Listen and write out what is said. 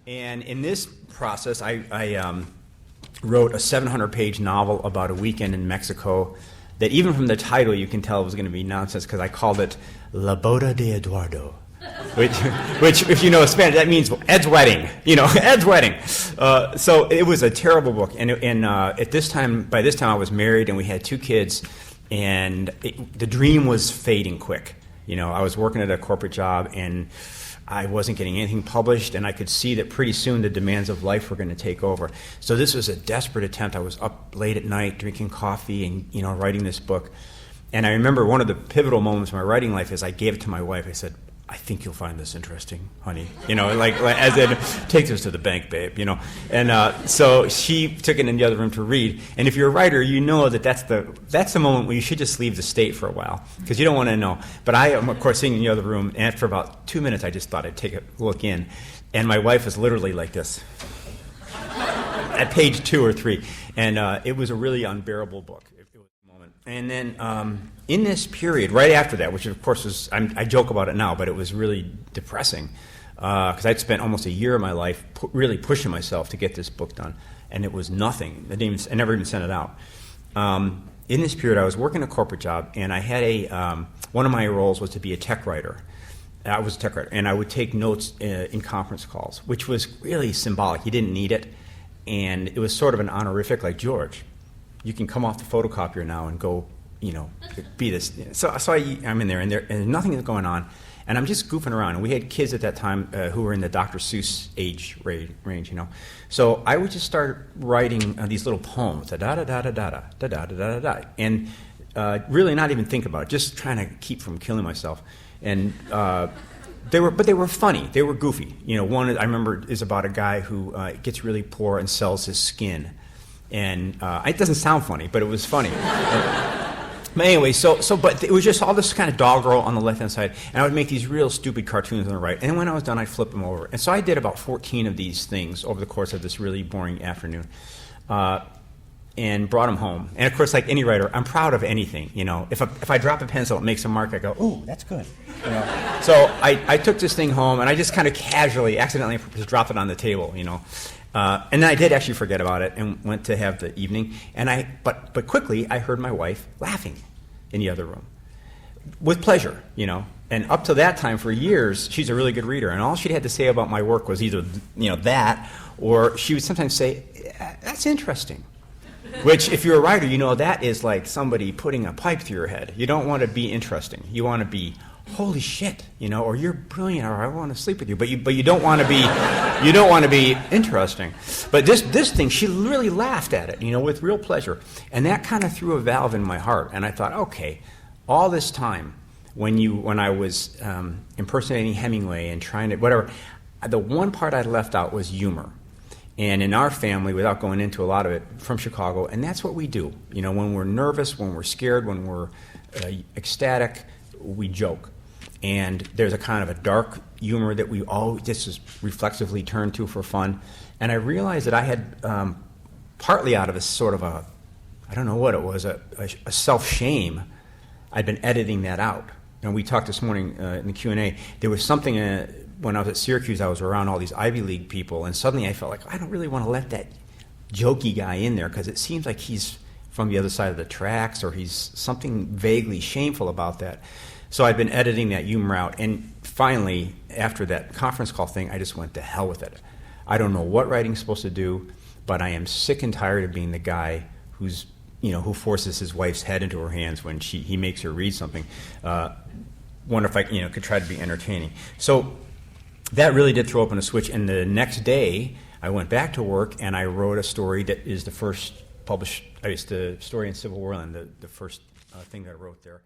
And in this process, I wrote a 700-page novel about a weekend in Mexico that even from the title you can tell it was going to be nonsense because I called it La Boda de Eduardo, which if you know Spanish, that means Ed's wedding, Ed's wedding. So it was a terrible book. And by this time I was married and we had 2 kids, and the dream was fading quick. I was working at a corporate job and I wasn't getting anything published, and I could see that pretty soon the demands of life were going to take over. So this was a desperate attempt. I was up late at night drinking coffee and writing this book. And I remember one of the pivotal moments in my writing life is I gave it to my wife. I said, I think you'll find this interesting, honey. Like as in, take this to the bank, babe, And so she took it in the other room to read. And if you're a writer, you know that's the moment where you should just leave the state for a while because you don't want to know. But I am, of course, sitting in the other room, and for about 2 minutes, I just thought I'd take a look in. And my wife was literally like this at page 2 or 3. And it was a really unbearable book. And then in this period, right after that, which of course was, I joke about it now, but it was really depressing because I'd spent almost a year of my life really pushing myself to get this book done, and it was nothing. I never even sent it out. In this period, I was working a corporate job, and I had one of my roles was to be a tech writer. I was a tech writer, and I would take notes in conference calls, which was really symbolic. You didn't need it, and it was sort of an honorific, like, George, you can come off the photocopier now and go, be this. So I'm in there, and nothing is going on, and I'm just goofing around. And we had kids at that time who were in the Dr. Seuss age range, So I would just start writing these little poems, da da da da da da da da da da da, and really not even think about it, just trying to keep from killing myself. And they were funny. They were goofy. One I remember is about a guy who gets really poor and sells his skin. And it doesn't sound funny, but it was funny. But anyway, but it was just all this kind of doggerel on the left-hand side, and I would make these real stupid cartoons on the right. And when I was done, I'd flip them over. And so I did about 14 of these things over the course of this really boring afternoon, and brought them home. And of course, like any writer, I'm proud of anything. If I drop a pencil, it makes a mark. I go, ooh, that's good. So I took this thing home, and I just kind of casually, accidentally, just dropped it on the table. And then I did actually forget about it and went to have the evening. But quickly I heard my wife laughing in the other room with pleasure, And up to that time, for years, she's a really good reader, and all she had to say about my work was either that, or she would sometimes say, "That's interesting." Which, if you're a writer, that is like somebody putting a pipe through your head. You don't want to be interesting. You want to be, holy shit, or you're brilliant, or I want to sleep with you. But you don't want to be interesting. But this thing, she really laughed at it, with real pleasure, and that kind of threw a valve in my heart. And I thought, okay, all this time when I was impersonating Hemingway and trying to whatever, the one part I left out was humor. And in our family, without going into a lot of it, from Chicago, and that's what we do. When we're nervous, when we're scared, when we're ecstatic, we joke. And there's a kind of a dark humor that we all just reflexively turn to for fun. And I realized that I had, partly out of a sort of I don't know what it was, a self-shame, I'd been editing that out. And we talked this morning in the Q&A, there was something when I was at Syracuse, I was around all these Ivy League people, and suddenly I felt like I don't really want to let that jokey guy in there because it seems like he's from the other side of the tracks, or he's something vaguely shameful about that. So I'd been editing that humor out, and finally, after that conference call thing, I just went to hell with it. I don't know what writing's supposed to do, but I am sick and tired of being the guy who's, who forces his wife's head into her hands when he makes her read something. Wonder if I, could try to be entertaining. So that really did throw open a switch, and the next day, I went back to work, and I wrote a story that is the first published, the story in Civil War, and the first thing that I wrote there.